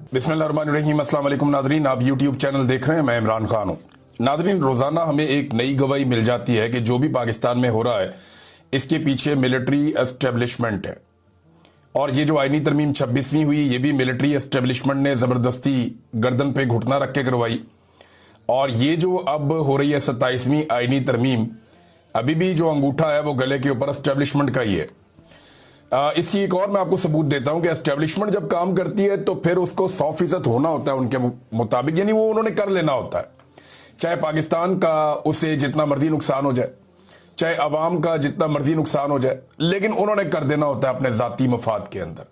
बिस्मिल्लाहिर्रहमानिर्रहीम। अस्सलाम वालेकुम नादरीन, आप यूट्यूब चैनल देख रहे हैं, मैं इमरान खान हूँ। नादरीन, रोज़ाना हमें एक नई गवाही मिल जाती है कि जो भी पाकिस्तान में हो रहा है इसके पीछे मिलिट्री एस्टेब्लिशमेंट है। और ये जो आईनी तरमीम 26वीं हुई, ये भी मिलिट्री एस्टेब्लिशमेंट ने ज़बरदस्ती गर्दन पे घुटना रख के करवाई। और ये जो अब हो रही है 27वीं आईनी तरमीम, अभी भी जो अंगूठा है वो गले के ऊपर एस्टेब्लिशमेंट का ही है। इसकी एक और मैं आपको सबूत देता हूं कि एस्टेब्लिशमेंट जब काम करती है तो फिर उसको 100% होना होता है उनके मुताबिक, यानी वो उन्होंने कर लेना होता है। चाहे पाकिस्तान का उसे जितना मर्जी नुकसान हो जाए, चाहे अवाम का जितना मर्जी नुकसान हो जाए, लेकिन उन्होंने कर देना होता है अपने जाती मफाद के अंदर।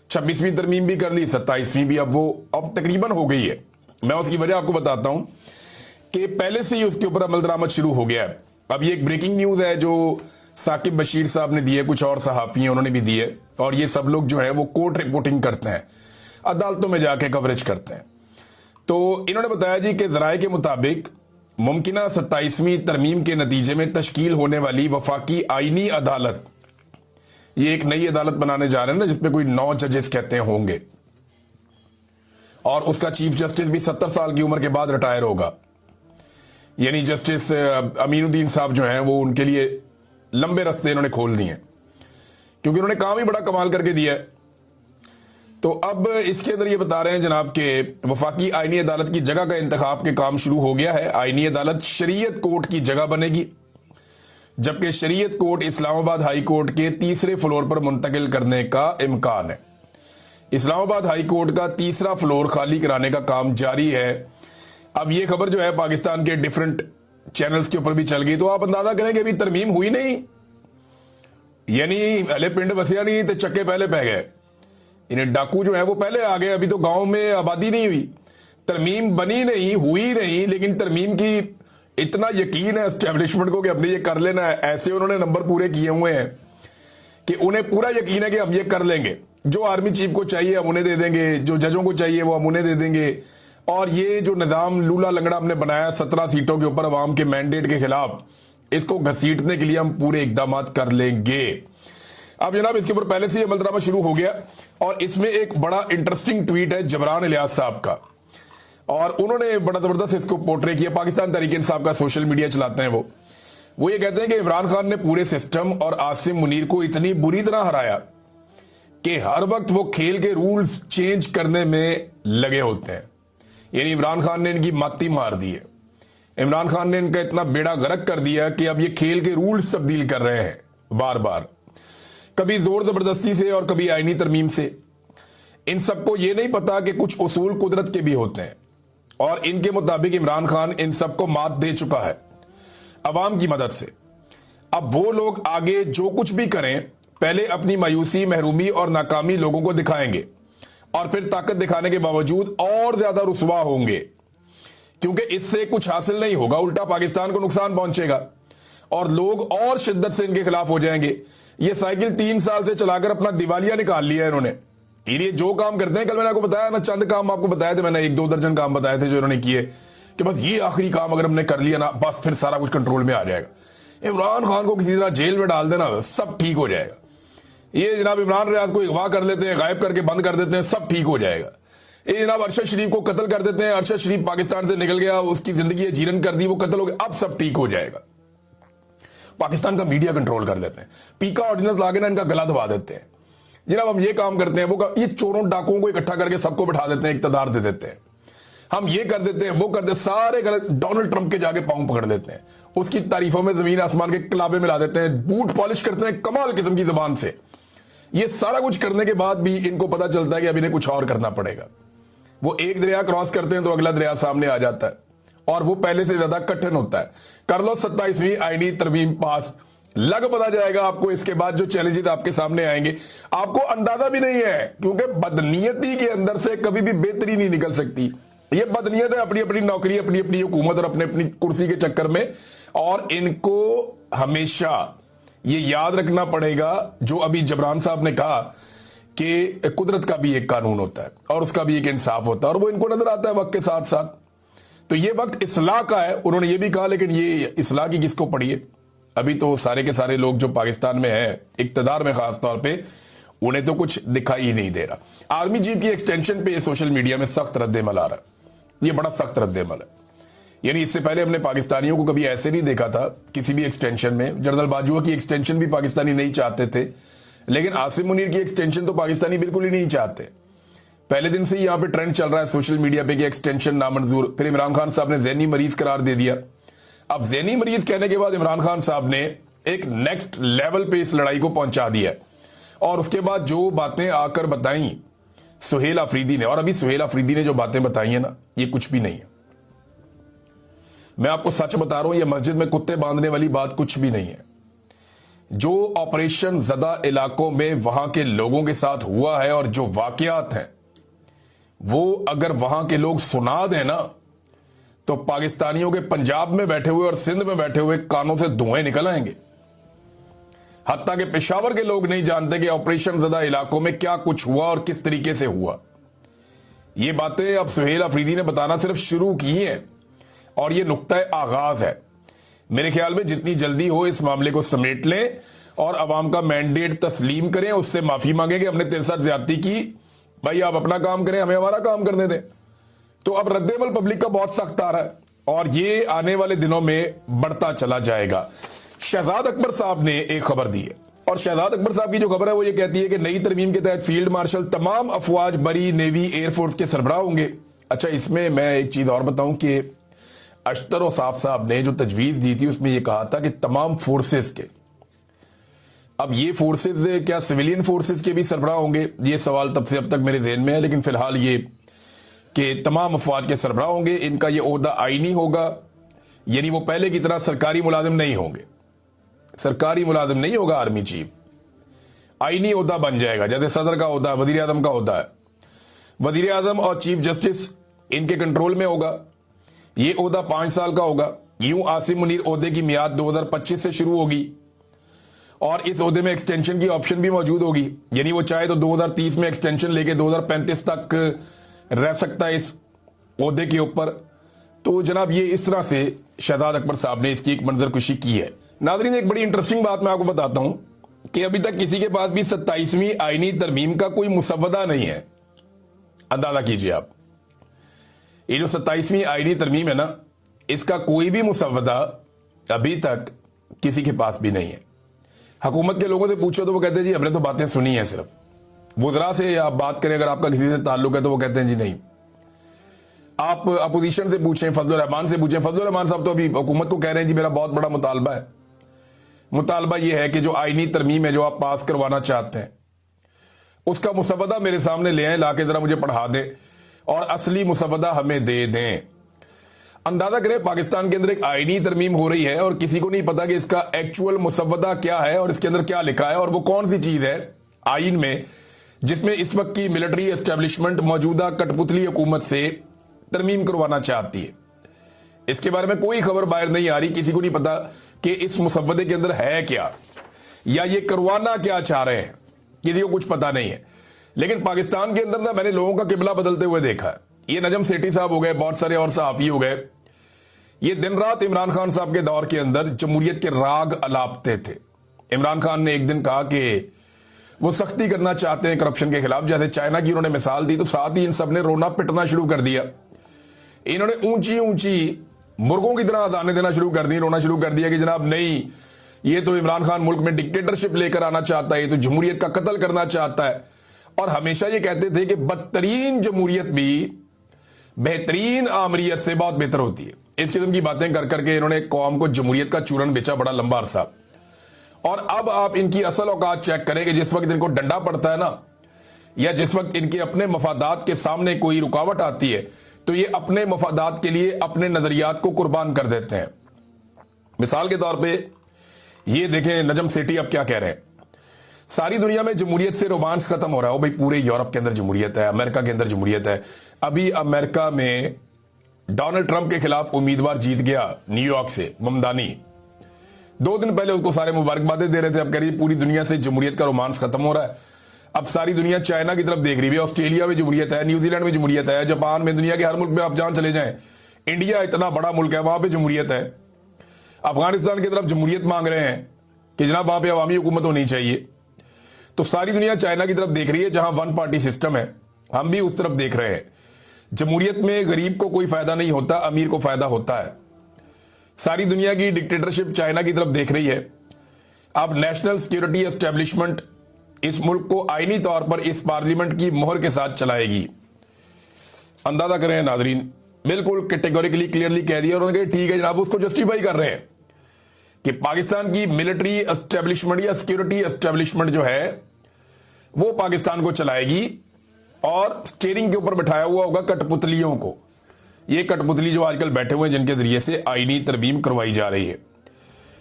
26वीं तरमीम भी कर ली, 27वीं भी अब तकरीबन हो गई है। मैं उसकी वजह आपको बताता हूं कि पहले से ही उसके ऊपर अमल दरामद शुरू हो गया है। अब ये एक ब्रेकिंग न्यूज है जो साकिब बशीर साहब ने दी है, कुछ और सहाफी हैं उन्होंने भी दी है, और ये सब लोग जो है वो कोर्ट रिपोर्टिंग करते हैं, अदालतों में जाके कवरेज करते हैं। तो इन्होंने बताया जी कि जराए के मुताबिक मुमकिना 27वीं तरमीम के नतीजे में तश्कील होने वाली वफाकी आईनी अदालत, ये एक नई अदालत बनाने जा रहे हैं ना, जिसमें कोई 9 जजेस कहते हैं होंगे, और उसका चीफ जस्टिस भी 70 साल की उम्र के बाद रिटायर होगा। यानी जस्टिस अमीनुद्दीन साहब जो हैं वो उनके लिए लंबे रास्ते इन्होंने खोल दिए, क्योंकि उन्होंने काम ही बड़ा कमाल करके दिया है। तो अब इसके अंदर ये बता रहे हैं जनाब के वफाकी आईनी अदालत की जगह का इंतखाब के काम शुरू हो गया है। आईनी अदालत शरीयत कोर्ट की जगह बनेगी, जबकि शरीयत कोर्ट इस्लामाबाद हाई कोर्ट के तीसरे फ्लोर पर मुंतकिल करने का इम्कान है। इस्लामाबाद हाई कोर्ट का तीसरा फ्लोर खाली कराने का काम जारी है। अब ये खबर जो है पाकिस्तान के डिफरेंट चैनल्स के ऊपर भी चल गई, तो आप अंदाजा करें कि अभी तरमीम हुई नहीं, यानी पहले पिंड बसिया नहीं तो चक्के पहले पै गए। इन्हें डाकू जो है वो पहले आ गए, अभी तो गांव में आबादी नहीं हुई, तरमीम बनी नहीं, हुई नहीं, लेकिन तरमीम की इतना यकीन है एस्टेब्लिशमेंट को कि अपने ये कर लेना है। ऐसे उन्होंने नंबर पूरे किए हुए हैं कि उन्हें पूरा यकीन है कि हम ये कर लेंगे। जो आर्मी चीफ को चाहिए हम उन्हें दे देंगे, जो जजों को चाहिए वो हम उन्हें दे देंगे। और ये जो निजाम लूला लंगड़ा हमने बनाया 17 सीटों के ऊपर अवाम के मैंडेट के खिलाफ, इसको घसीटने के लिए हम पूरे इकदाम कर लेंगे। अब जनाब इसके ऊपर पहले से ही अमलदरामद शुरू हो गया, और इसमें एक बड़ा इंटरेस्टिंग ट्वीट है जबरान इलियास साहब का, और उन्होंने बड़ा जबरदस्त इसको पोर्ट्रे किया। पाकिस्तान तहरीक इंसाफ का सोशल मीडिया चलाते हैं वो ये कहते हैं कि इमरान खान ने पूरे सिस्टम और आसिम मुनीर को इतनी बुरी तरह हराया कि हर वक्त वो खेल के रूल्स चेंज करने में लगे होते हैं। यानी इमरान खान ने इनकी माती मार दी है, इमरान खान ने इनका इतना बेड़ा गर्क कर दिया कि अब ये खेल के रूल्स तब्दील कर रहे हैं बार बार, कभी जोर जबरदस्ती से और कभी आईनी तरमीम से। इन सबको ये नहीं पता कि कुछ उसूल कुदरत के भी होते हैं, और इनके मुताबिक इमरान खान इन सबको मात दे चुका है अवाम की मदद से। अब वो लोग आगे जो कुछ भी करें, पहले अपनी मायूसी, महरूमी और नाकामी लोगों को दिखाएंगे, और फिर ताकत दिखाने के बावजूद और ज्यादा रुसवा होंगे, क्योंकि इससे कुछ हासिल नहीं होगा, उल्टा पाकिस्तान को नुकसान पहुंचेगा और लोग और शिद्दत से इनके खिलाफ हो जाएंगे। ये साइकिल 3 साल से चलाकर अपना दिवालिया निकाल लिया है इन्होंने। ये जो काम करते हैं, कल मैंने आपको बताया ना, चंद काम आपको बताए थे मैंने, 1-2 दर्जन काम बताए थे जो इन्होंने किए, कि बस ये आखिरी काम अगर हमने कर लिया ना, बस फिर सारा कुछ कंट्रोल में आ जाएगा। इमरान खान को किसी तरह जेल में डाल देना, सब ठीक हो जाएगा। ये जनाब इमरान रियाज को अगवा कर लेते हैं, गायब करके बंद कर देते हैं, सब ठीक हो जाएगा। ये जनाब अरशद शरीफ को कत्ल कर देते हैं, अरशद शरीफ पाकिस्तान से निकल गया, उसकी जिंदगी जीरन कर दी, वो कत्ल हो गया, अब सब ठीक हो जाएगा। पाकिस्तान का मीडिया कंट्रोल कर देते हैं, पीका ऑर्डिनेंस लाके ना इनका गला दबा देते हैं। जनाब हम ये काम करते हैं, ये चोरों डाकुओं को इकट्ठा करके सबको बिठा देते हैं, इक्तदार दे देते हैं, हम ये कर देते हैं, वो कर देते, सारे गलत डोनाल्ड ट्रंप के जाके पांव पकड़ देते हैं, उसकी तारीफों में जमीन आसमान के कलाबे मिला देते हैं, बूट पॉलिश करते हैं कमाल किस्म की जबान से। ये सारा कुछ करने के बाद भी इनको पता चलता है कि अब इन्हें कुछ और करना पड़ेगा। वो एक दरिया क्रॉस करते हैं तो अगला दरिया सामने आ जाता है, और वो पहले से ज्यादा कठिन होता है। कर लो 27वीं आईनी तरमीम पास, लग पता जाएगा आपको इसके बाद जो चैलेंजेस आपके सामने आएंगे, आपको अंदाजा भी नहीं है, क्योंकि बदनीयती के अंदर से कभी भी बेहतरी नहीं निकल सकती। ये बदनीयत है, अपनी अपनी नौकरी, अपनी अपनी हुकूमत और अपने अपनी कुर्सी के चक्कर में, और इनको हमेशा ये याद रखना पड़ेगा जो अभी जबरान साहब ने कहा कि कुदरत का भी एक कानून होता है और उसका भी एक इंसाफ होता है, और वो इनको नजर आता है वक्त के साथ साथ। तो ये वक्त इस्लाह का है, उन्होंने ये भी कहा, लेकिन ये इस्लाह की किसको पड़ी है? अभी तो सारे के सारे लोग जो पाकिस्तान में हैं, इक्तदार में खास तौर पे, उन्हें तो कुछ दिखाई ही नहीं दे रहा। आर्मी चीफ की एक्सटेंशन पे सोशल मीडिया में सख्त रद्देमल आ रहा है, ये बड़ा सख्त रद्देमल है। यानी इससे पहले हमने पाकिस्तानियों को कभी ऐसे नहीं देखा था किसी भी एक्सटेंशन में। जनरल बाजवा की एक्सटेंशन भी पाकिस्तानी नहीं चाहते थे, लेकिन आसिम मुनीर की एक्सटेंशन तो पाकिस्तानी बिल्कुल ही नहीं चाहते। पहले दिन से ही यहां पे ट्रेंड चल रहा है सोशल मीडिया पे कि एक्सटेंशन नामंजूर। फिर इमरान खान साहब ने ज़हनी मरीज करार दे दिया। अब ज़हनी मरीज कहने के बाद इमरान खान साहब ने एक नेक्स्ट लेवल पे इस लड़ाई को पहुंचा दिया, और उसके बाद जो बातें आकर बताई सुहेल अफरीदी ने, और अभी सुहेल अफरीदी ने जो बातें बताई है ना, ये कुछ भी नहीं है। मैं आपको सच बता रहा हूं, ये मस्जिद में कुत्ते बांधने वाली बात कुछ भी नहीं है। जो ऑपरेशन ज़दा इलाकों में वहां के लोगों के साथ हुआ है और जो वाकयात हैं, वो अगर वहां के लोग सुना दें ना, तो पाकिस्तानियों के पंजाब में बैठे हुए और सिंध में बैठे हुए कानों से धुएं निकल आएंगे। हत्ता के पेशावर के लोग नहीं जानते कि ऑपरेशन ज़दा इलाकों में क्या कुछ हुआ और किस तरीके से हुआ। ये बातें अब सुहेल अफरीदी ने बताना सिर्फ शुरू की हैं, और ये नुक्ता आगाज है। मेरे ख्याल में जितनी जल्दी हो इस मामले को समेट लें और अवाम का मैंडेट तस्लीम करें, उससे माफी मांगे कि हमने तेरे साथ ज्यादती की, भाई आप अपना काम करें, हमें हमारा काम करने दें। तो अब रद्देमल पब्लिक का बहुत सख्त आ रहा है, और ये आने वाले दिनों में बढ़ता चला जाएगा। शहजाद अकबर साहब ने एक खबर दी है, और शहजाद अकबर साहब की जो खबर है वो ये कहती है कि नई तरमीम के तहत फील्ड मार्शल तमाम अफवाज बरी नेवी एयरफोर्स के सरबराह होंगे। अच्छा, इसमें मैं एक चीज और बताऊं कि अख्तर औसाफ साहब ने जो तजवीज दी थी उसमें यह कहा था कि तमाम फोर्सेस के, अब ये फोर्सेस क्या सिविलियन फोर्सेस के भी सरबराह होंगे, ये सवाल तब से अब तक मेरे ज़हन में है, लेकिन फिलहाल ये कि तमाम अफवाज के सरबराह होंगे। इनका ये ओहदा आईनी होगा, यानी वो पहले की तरह सरकारी मुलाजिम नहीं होंगे। सरकारी मुलाजिम नहीं होगा आर्मी चीफ, आईनी ओहदा बन जाएगा, जैसे सदर का ओहदा, वजीर आजम का होता है। वजीर आजम और चीफ जस्टिस इनके कंट्रोल में होगा। ये ओहदा 5 साल का होगा। यूं आसिम मुनीर ओहदे की मियाद 2025 से शुरू होगी, और इस ओहदे में एक्सटेंशन की ऑप्शन भी मौजूद होगी, यानी वो चाहे तो 2030 में एक्सटेंशन लेके 2035 तक रह सकता है इस ओहदे के ऊपर। तो जनाब ये इस तरह से शहजाद अकबर साहब ने इसकी एक मंजरकुशी की है। नाज़रीन, एक बड़ी इंटरेस्टिंग बात मैं आपको बताता हूं कि अभी तक किसी के पास भी 27वीं आईनी तरमीम का कोई मुसव्वदा नहीं है। अंदाजा कीजिए आप, ये जो 27वीं आईनी तरमीम है ना, इसका कोई भी मुसव्वदा अभी तक किसी के पास भी नहीं है। हुकूमत के लोगों से पूछो तो वो कहते हैं जी हमने तो बातें सुनी है। सिर्फ वुज़रा से आप बात करें, अगर आपका किसी से ताल्लुक है, तो वो कहते हैं जी नहीं। आप अपोजिशन से पूछें, फजलुर रहमान से पूछें, फजलुर रहमान साहब तो अभी हुकूमत को कह रहे हैं जी मेरा बहुत बड़ा मुतालबा है। मुतालबा ये है कि जो आईनी तरमीम है जो आप पास करवाना चाहते हैं, उसका मुसव्वदा मेरे सामने ले आए, लाके जरा मुझे पढ़ा दें और असली मुसव्वदा हमें दे दें। अंदाजा करें, पाकिस्तान के अंदर एक आईनी तरमीम हो रही है और किसी को नहीं पता कि इसका एक्चुअल मुसव्वदा क्या है और इसके अंदर क्या लिखा है, और वो कौन सी चीज है आईन में जिसमें इस वक्त की मिलिट्री एस्टेब्लिशमेंट मौजूदा कठपुतली हुकूमत से तरमीम करवाना चाहती है। इसके बारे में कोई खबर बाहर नहीं आ रही, किसी को नहीं पता कि इस मुसव्वदे के अंदर है क्या या ये करवाना क्या चाह रहे हैं, किसी को कुछ पता नहीं है। लेकिन पाकिस्तान के अंदर ना मैंने लोगों का किबला बदलते हुए देखा है। ये नजम सेठी साहब हो गए, बहुत सारे और सहाफी हो गए, ये दिन रात इमरान खान साहब के दौर के अंदर जमहूरियत के राग अलापते थे। इमरान खान ने एक दिन कहा कि वो सख्ती करना चाहते हैं करप्शन के खिलाफ, जैसे चाइना की उन्होंने मिसाल दी, तो साथ ही इन सब ने रोना पिटना शुरू कर दिया। इन्होंने ऊंची ऊंची मुर्गों की तरह अदाने देना शुरू कर दी, रोना शुरू कर दिया कि जनाब नहीं, ये तो इमरान खान मुल्क में डिक्टेटरशिप लेकर आना चाहता है, ये तो जमहूरियत का कत्ल करना चाहता है। और हमेशा ये कहते थे कि बदतरीन जमहूरियत भी बेहतरीन आमरीयत से बहुत बेहतर होती है। इस किस्म की बातें कर करके इन्होंने कौम को जमहूरियत का चूरन बेचा बड़ा लंबा अरसा। और अब आप इनकी असल औकात चेक करें कि जिस वक्त इनको डंडा पड़ता है ना, या जिस वक्त इनके अपने मफादात के सामने कोई रुकावट आती है, तो ये अपने मफादात के लिए अपने नजरियात को कुर्बान कर देते हैं। मिसाल के तौर पे ये देखें नजम सेठी अब क्या कह रहे हैं, सारी दुनिया में जमहूरियत से रोमांस खत्म हो रहा है। भाई पूरे यूरोप के अंदर जमहूरियत है, अमेरिका के अंदर जमहूरियत है। अभी अमेरिका में डोनाल्ड ट्रंप के खिलाफ उम्मीदवार जीत गया न्यूयॉर्क से, ममदानी। 2 दिन पहले उसको सारे मुबारकबादें दे रहे थे, अब कह रही पूरी दुनिया से जमहूरियत का रोमांस खत्म हो रहा है। अब सारी दुनिया चाइना की तरफ देख रही है, ऑस्ट्रेलिया में जमहूरियत है, न्यूजीलैंड में जमहूरियत है, जापान में, दुनिया के हर मुल्क में आप जहां चले जाएं, इंडिया इतना बड़ा मुल्क है, वहां पे जमहूरियत है। अफगानिस्तान की तरफ जमहूरियत मांग रहे हैं कि जनाब वहां पे अवामी हुकूमत होनी चाहिए। तो सारी दुनिया चाइना की तरफ देख रही है, जहां वन पार्टी सिस्टम है, हम भी उस तरफ देख रहे हैं। जमहूरियत में गरीब को कोई फायदा नहीं होता, अमीर को फायदा होता है। सारी दुनिया की डिक्टेटरशिप चाइना की तरफ देख रही है। अब नेशनल सिक्योरिटी एस्टेब्लिशमेंट इस मुल्क को आईनी तौर पर इस पार्लियामेंट की मोहर के साथ चलाएगी। अंदाजा करें नाजरीन, बिल्कुल कैटेगोरिकली क्लियरली कह दिया उन्होंने कि ठीक है जनाब, उसको जस्टिफाई कर रहे हैं कि पाकिस्तान की मिलिट्री एस्टेब्लिशमेंट या सिक्योरिटी एस्टेब्लिशमेंट जो है वो पाकिस्तान को चलाएगी और स्टीयरिंग के ऊपर बैठाया हुआ होगा कठपुतलियों को। ये कठपुतली जो आजकल बैठे हुए हैं, जिनके जरिए से आईनी तरमीम करवाई जा रही है।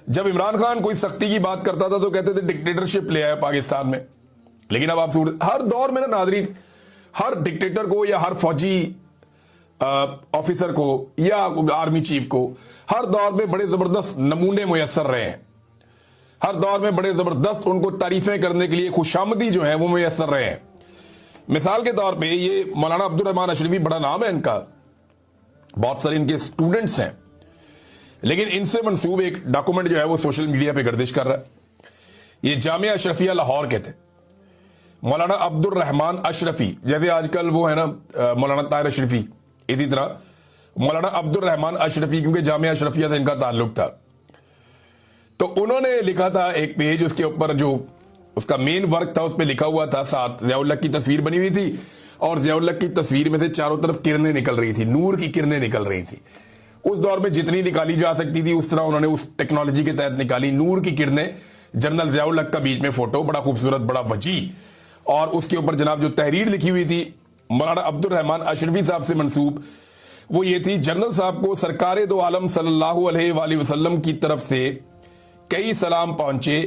जब इमरान खान कोई सख्ती की बात करता था तो कहते थे डिक्टेटरशिप ले आया पाकिस्तान में, लेकिन अब आप हर दौर में ना नाजरीन, हर डिक्टेटर को या हर फौजी ऑफिसर को या आर्मी चीफ को हर दौर में बड़े जबरदस्त नमूने मुयस्सर रहे हैं। हर दौर में बड़े जबरदस्त उनको तारीफें करने के लिए खुशामदी जो है वो मुयस्सर रहे हैं। मिसाल के तौर पे ये मौलाना अब्दुल रहमान अशरफी, बड़ा नाम है इनका, बहुत सारे इनके स्टूडेंट्स हैं, लेकिन इनसे मंसूब एक डॉक्यूमेंट जो है वो सोशल मीडिया पे गर्दिश कर रहा है। ये जामिया अशरफिया लाहौर के थे, मौलाना अब्दुल रहमान अशरफी, जैसे आजकल वो है ना मौलाना ताहिर अशरफी, इसी तरह मौलाना अब्दुल रहमान अशरफी, क्योंकि जामिया अशरफिया से इनका ताल्लुक था। तो उन्होंने लिखा था एक पेज, उसके ऊपर जो उसका मेन वर्क था उस पर लिखा हुआ था, साथ ज़िया-उल हक की तस्वीर बनी हुई थी और ज़िया-उल हक की तस्वीर में से चारों तरफ किरणें निकल रही थी, नूर की किरणें निकल रही थी। उस दौर में जितनी निकाली जा सकती थी उस तरह उन्होंने उस टेक्नोलॉजी के तहत निकाली, नूर की किरणें। जनरल ज़िया-उल हक का बीच में फोटो, बड़ा खूबसूरत, बड़ा वजी, और उसके ऊपर जनाब जो तहरीर लिखी हुई थी मौलाना अब्दुल रहमान अशरफी साहब से मंसूब, वो ये थी, जनरल साहब को सरकार दो आलम सल्लल्लाहु अलैहि वसल्लम की तरफ से कई सलाम पहुंचे,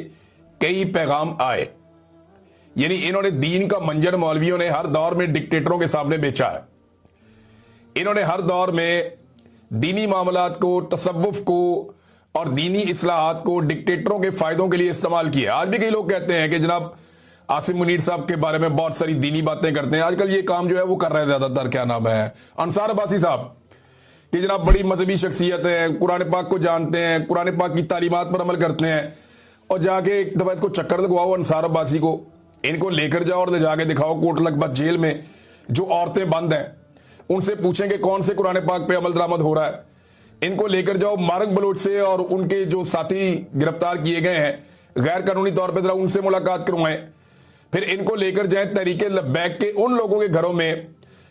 कई पैगाम आए। यानी इन्होंने दीन का मंजर मौलवियों ने हर दौर में डिक्टेटरों के सामने बेचा है। इन्होंने हर दौर में दीनी मामलात को, तसव्वुफ को और दीनी इस्लाहात को डिक्टेटरों के फायदों के लिए इस्तेमाल किया। आज भी कई लोग कहते हैं कि जनाब आसिम मुनीर साहब के बारे में बहुत सारी दीनी बातें करते हैं। आजकल ये काम जो है वो कर रहे हैं ज्यादातर, क्या नाम है, अंसार अब्बासी साहब, कि जनाब बड़ी मजहबी शख्सियत है, कुरान पाक को जानते हैं, कुरान पाक की तालीमात पर अमल करते हैं, और जाके एक दफा इसको चक्कर लगवाओ अंसार अब्बासी को, इनको लेकर जाओ और ले जाके दिखाओ कोटलखपत जेल में जो औरतें बंद हैं, उनसे पूछेंगे कौन से कुरान पाक पे अमल दरामद हो रहा है। इनको लेकर जाओ मार्ग बलोच से और उनके जो साथी गिरफ्तार किए गए हैं गैर कानूनी तौर पर, जरा उनसे मुलाकात करवाएं। फिर इनको लेकर जाएं तहरीके लब्बैक के उन लोगों के घरों में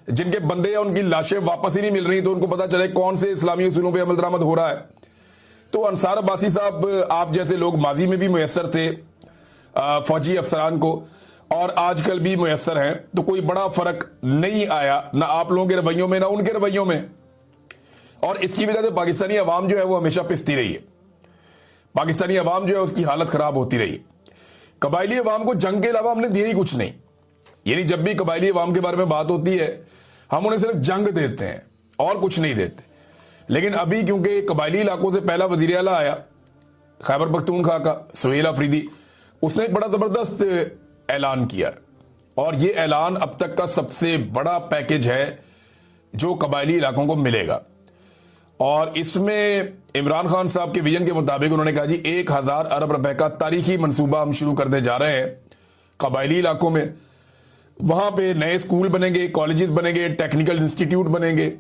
जिनके बंदे या उनकी लाशें वापस ही नहीं मिल रही, तो उनको पता चले कौन से इस्लामी उसूलों पे अमल दरामद हो रहा है। तो अंसार अब्बासी साहब, आप जैसे लोग माजी में भी मुयस्सर थे फौजी अफसरान को, और आजकल भी मुयस्सर हैं, तो कोई बड़ा फर्क नहीं आया ना आप लोगों के रवैयों में ना उनके रवैयों में। और इसकी वजह से पाकिस्तानी अवाम जो है वो हमेशा पिसती रही है। पाकिस्तानी अवाम जो है उसकी हालत खराब होती रही। कबायली अवाम को जंग के अलावा हमने दिया ही कुछ नहीं। यानी जब भी कबायली अवाम के बारे में बात होती है हम उन्हें सिर्फ जंग देते हैं और कुछ नहीं देते। लेकिन अभी क्योंकि कबायली इलाकों से पहला वजीर आला आया खैबर पख्तूनख्वा का, सुहेल अफरीदी, उसने एक बड़ा जबरदस्त ऐलान किया, और ये ऐलान अब तक का सबसे बड़ा पैकेज है जो कबायली इलाकों को मिलेगा। और इसमें इमरान खान साहब के विजन के मुताबिक उन्होंने कहा जी 1000 अरब रुपए का तारीखी मंसूबा हम शुरू करने जा रहे हैं कबायली इलाकों में। वहां पे नए स्कूल बनेंगे, कॉलेजेस बनेंगे, टेक्निकल इंस्टीट्यूट बनेंगे,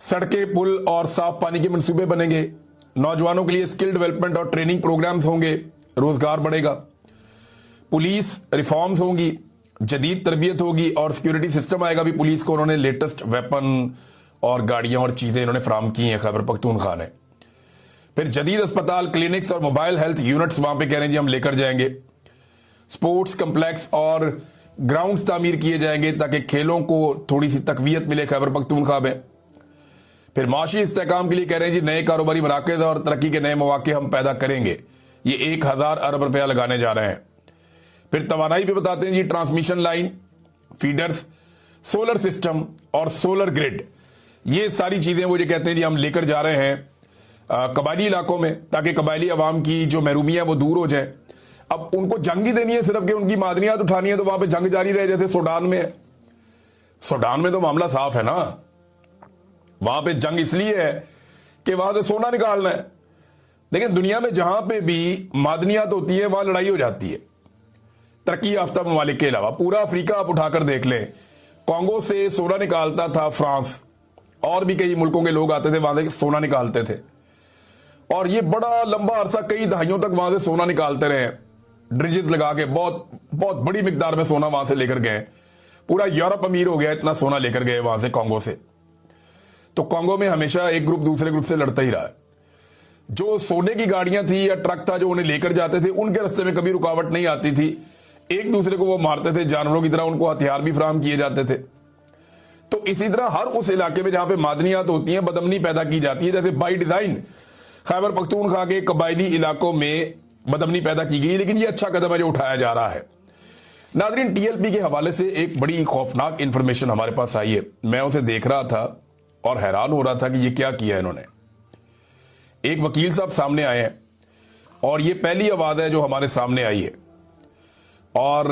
सड़कें, पुल और साफ पानी के मंसूबे बनेंगे, नौजवानों के लिए स्किल डेवलपमेंट और ट्रेनिंग प्रोग्राम्स होंगे, रोजगार बढ़ेगा, पुलिस रिफॉर्म्स होंगी, जदीद तरबियत होगी और सिक्योरिटी सिस्टम आएगा भी पुलिस को। उन्होंने लेटेस्ट वेपन और गाड़ियां और चीजें इन्होंने फराम की हैं खैबर पख्तूनख्वा ने। फिर जदीद अस्पताल, क्लिनिक्स और मोबाइल हेल्थ यूनिट्स वहां पे कह रहे हैं जी हम लेकर जाएंगे। स्पोर्ट्स कम्प्लेक्स और ग्राउंड्स तामीर किए जाएंगे ताकि खेलों को थोड़ी सी तकवीयत मिले खैबर पख्तूनख्वा में। फिर माशी इस्तेहकाम के लिए कह रहे हैं जी नए कारोबारी मराकज़ और तरक्की के नए मौके हम पैदा करेंगे। ये 1000 अरब रुपया लगाने जा रहे हैं। फिर तवानाई भी बताते हैं जी, transmission line, feeders, solar system और सोलर ग्रिड, ये सारी चीजें वो ये कहते हैं जी हम लेकर जा रहे हैं कबायली इलाकों में ताकि कबायली अवाम की जो महरूमियां वो दूर हो जाए। अब उनको जंग ही देनी है सिर्फ कि उनकी मादनियात उठानी है, तो वहां पे जंग जारी रहे जैसे सूडान में है। सूडान में तो मामला साफ है ना, वहां पे जंग इसलिए है कि वहां से सोना निकालना है। लेकिन दुनिया में जहां पे भी मादनियात होती है वहां लड़ाई हो जाती है। तरक्की याफ्ता ममालिक के अलावा पूरा अफ्रीका आप उठाकर देख लें, कांगो से सोना निकालता था फ्रांस, और भी कई मुल्कों के लोग आते थे वहां से सोना निकालते थे, और ये बड़ा लंबा अरसा कई दहाइयों तक वहां से सोना निकालते रहे, ड्रिजेस लगा के बहुत बहुत बड़ी मिकदार में सोना वहां से लेकर गए। पूरा यूरोप अमीर हो गया, इतना सोना लेकर गए वहां से कांगो से। तो कांगो में हमेशा एक ग्रुप दूसरे ग्रुप से लड़ता ही रहा है। जो सोने की गाड़ियां थी या ट्रक था जो उन्हें लेकर जाते थे, उनके रास्ते में कभी रुकावट नहीं आती थी, एक दूसरे को वो मारते थे, जानवरों की तरह उनको हथियार भी फराहम किए जाते थे। तो इसी तरह हर उस इलाके में जहां पे मादनियात होती हैं, बदअमनी पैदा की जाती है। जैसे बाई डिजाइन खैबर पख्तूनख्वा के कबायली इलाकों में बदअमनी पैदा की गई, लेकिन यह अच्छा कदम है जो उठाया जा रहा है। नाज़रीन, टीएलपी के हवाले से एक बड़ी खौफनाक इंफॉर्मेशन हमारे पास आई है। मैं उसे देख रहा था और हैरान हो रहा था कि ये क्या किया है इन्होंने। एक वकील साहब सामने आए हैं और ये पहली आवाज है जो हमारे सामने आई है। और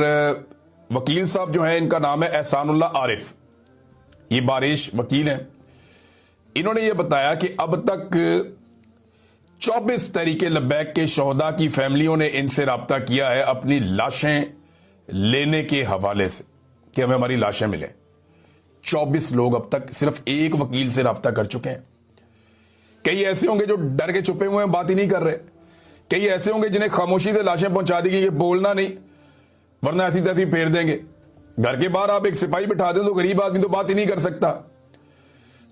वकील साहब जो है, इनका नाम है एहसानुल्लाह आरिफ, ये बारिश वकील हैं। इन्होंने ये बताया कि अब तक 24 तहरीके लब्बैक के शोहदा की फैमिलियों ने इनसे राब्ता किया है अपनी लाशें लेने के हवाले से कि हमें हमारी लाशें मिले। 24 लोग अब तक सिर्फ एक वकील से राब्ता कर चुके हैं। कई ऐसे होंगे जो डर के छुपे हुए हैं, बात ही नहीं कर रहे। कई ऐसे होंगे जिन्हें खामोशी से लाशें पहुंचा दी गई कि बोलना नहीं वरना ऐसी तैसी फेर देंगे। घर के बाहर आप एक सिपाही बिठा दें तो गरीब आदमी तो बात ही नहीं कर सकता।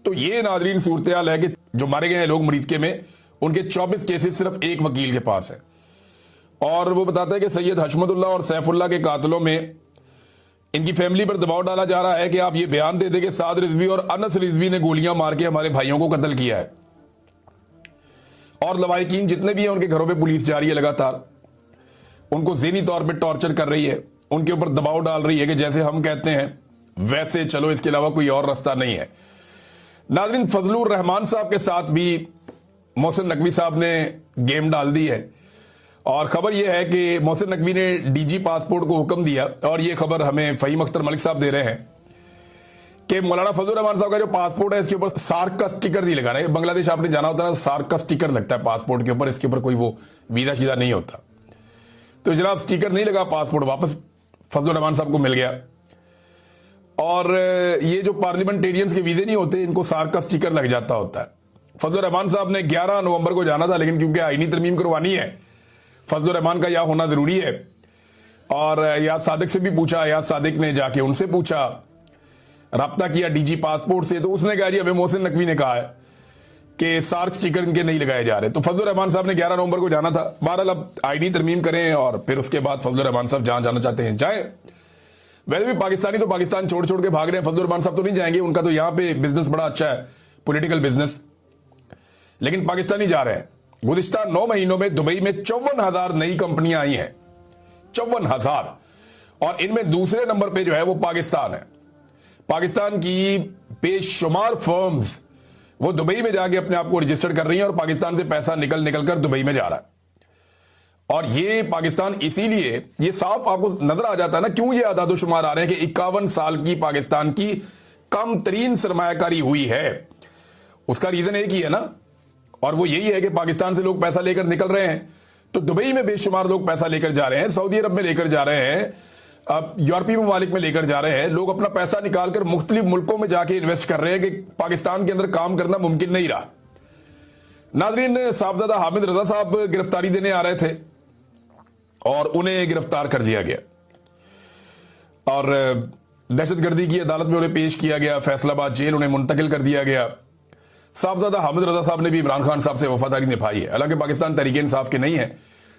तो ये नाज़रीन सूरत हाल है कि जो मारे गए हैं लोग मरीदके में, उनके 24 केसेस सिर्फ एक वकील के पास है। और वो बताता है कि सैयद हशमतुल्लाह और सैफुल्लाह के कातलों में इनकी फैमिली पर दबाव डाला जा रहा है कि आप ये बयान दे दें कि साद रिजवी और अनस रिजवी ने गोलियां मार के हमारे भाइयों को कत्ल किया है। और लवाहिकीन जितने भी हैं उनके घरों पे पुलिस जा रही है, लगातार उनको ज़हनी तौर पे टॉर्चर कर रही है, उनके ऊपर दबाव डाल रही है कि जैसे हम कहते हैं वैसे चलो, इसके अलावा कोई और रास्ता नहीं है। नाज़रीन, फजलुर रहमान साहब के साथ भी मोहसिन नकवी साहब ने गेम डाल दी है। और खबर यह है कि मोहसिन नकवी ने डीजी पासपोर्ट को हुक्म दिया, और यह खबर हमें फ़हीम अख्तर मलिक साहब दे रहे हैं कि मौलाना फजलुर रहमान साहब का जो पासपोर्ट है इसके ऊपर सार्क का स्टिकर नहीं लगाना है। बांग्लादेश आपने जाना होता है, सार्क का स्टिकर लगता है पासपोर्ट के ऊपर, इसके ऊपर कोई वो वीजा शीजा नहीं होता। तो जनाब स्टिकर नहीं लगा, पासपोर्ट वापस फजलुर रहमान साहब को मिल गया। और ये जो पार्लियामेंटेरियंस के वीजे नहीं होते, इनको सार्क का स्टिकर लग जाता होता है। फजलुर रहमान साहब ने 11 नवंबर को जाना था, लेकिन क्योंकि आईनी तरमीम करवानी है, फजलुर रहमान का यहाँ होना जरूरी है। और याद सादिक से भी पूछा, याद सादिक ने जाके उनसे पूछा, राब्ता किया डीजी पासपोर्ट से, तो उसने कहा जी हमें मोहसिन नकवी ने कहा है कि सार्क स्टिकर इनके नहीं लगाए जा रहे। तो फजलुर रहमान साहब ने 11 नवंबर को जाना था। बहरहाल अब आईडी तरमीम करें और फिर उसके बाद फजलुर रहमान साहब जहां जाना चाहते हैं जाए। वैसे भी पाकिस्तानी तो पाकिस्तान छोड़ छोड़ के भाग रहे हैं, फजलुर रहमान साहब तो नहीं जाएंगे, उनका तो यहाँ पे बिजनेस बड़ा अच्छा है, पॉलिटिकल बिजनेस, लेकिन पाकिस्तानी जा रहे हैं। गुज़िश्ता 9 महीनों में दुबई में 54,000 नई कंपनियां आई हैं, 54,000, और इनमें दूसरे नंबर पे जो है वो पाकिस्तान है। पाकिस्तान की बेशुमार फर्म्स वो दुबई में जाके अपने आप को रजिस्टर कर रही हैं, और पाकिस्तान से पैसा निकल कर दुबई में जा रहा है। और ये पाकिस्तान, इसीलिए ये साफ आपको नजर आ जाता है ना क्यों ये आदादोशुमार आ रहे हैं कि 51 साल की पाकिस्तान की कम तरीन सरमायाकारी हुई है। उसका रीजन एक ही है ना, और वो यही है कि पाकिस्तान से लोग पैसा लेकर निकल रहे हैं। तो दुबई में बेशुमार लोग पैसा लेकर जा रहे हैं, सऊदी अरब में लेकर जा रहे हैं, अब यूरोपीय ममालिक में लेकर जा रहे हैं। लोग अपना पैसा निकालकर मुख्तलिफ मुल्कों में जाके इन्वेस्ट कर रहे हैं कि पाकिस्तान के अंदर काम करना मुमकिन नहीं रहा। नाज़रीन, साहबजादा हामिद रजा साहब गिरफ्तारी देने आ रहे थे और उन्हें गिरफ्तार कर लिया गया और दहशतगर्दी की अदालत में उन्हें पेश किया गया। फैसलाबाद जेल उन्हें मुंतकिल कर दिया गया। साहबजादा हामिद रजा साहब ने भी इमरान खान साहब से वफादारी निभाई है। हालांकि पाकिस्तान तहरीक इंसाफ के नहीं है,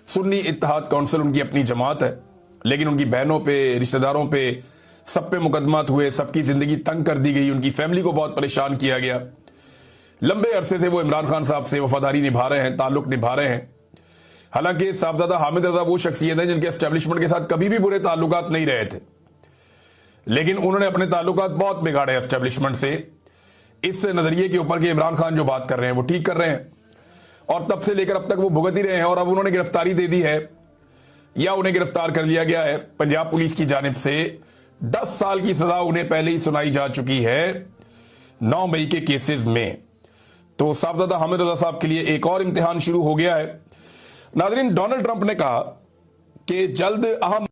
सुन्नी इत्तेहाद काउंसिल उनकी अपनी जमात है, लेकिन उनकी बहनों पे, रिश्तेदारों पे, सब पे मुकदमात हुए, सबकी जिंदगी तंग कर दी गई, उनकी फैमिली को बहुत परेशान किया गया। लंबे अरसे से वो इमरान खान साहब से वफादारी निभा रहे हैं, ताल्लुक निभा रहे हैं। हालांकि साहबजादा हामिद रजा वो शख्सियत है जिनके एस्टेब्लिशमेंट के साथ कभी भी बुरे ताल्लुकात नहीं रहे थे, लेकिन उन्होंने अपने ताल्लुकात बहुत बिगाड़े एस्टेब्लिशमेंट से, इस नजरिए के ऊपर कि इमरान खान जो बात कर रहे हैं वो ठीक कर रहे हैं। और तब से लेकर अब तक वो भुगत ही रहे हैं। और अब उन्होंने गिरफ्तारी दे दी है या उन्हें गिरफ्तार कर लिया गया है पंजाब पुलिस की जानिब से। 10 साल की सजा उन्हें पहले ही सुनाई जा चुकी है 9 मई के केसेस में। तो साहबजादा हामिद रजा साहब के लिए एक और इम्तिहान शुरू हो गया है। नाज़रीन, डोनाल्ड ट्रंप ने कहा कि जल्द अहम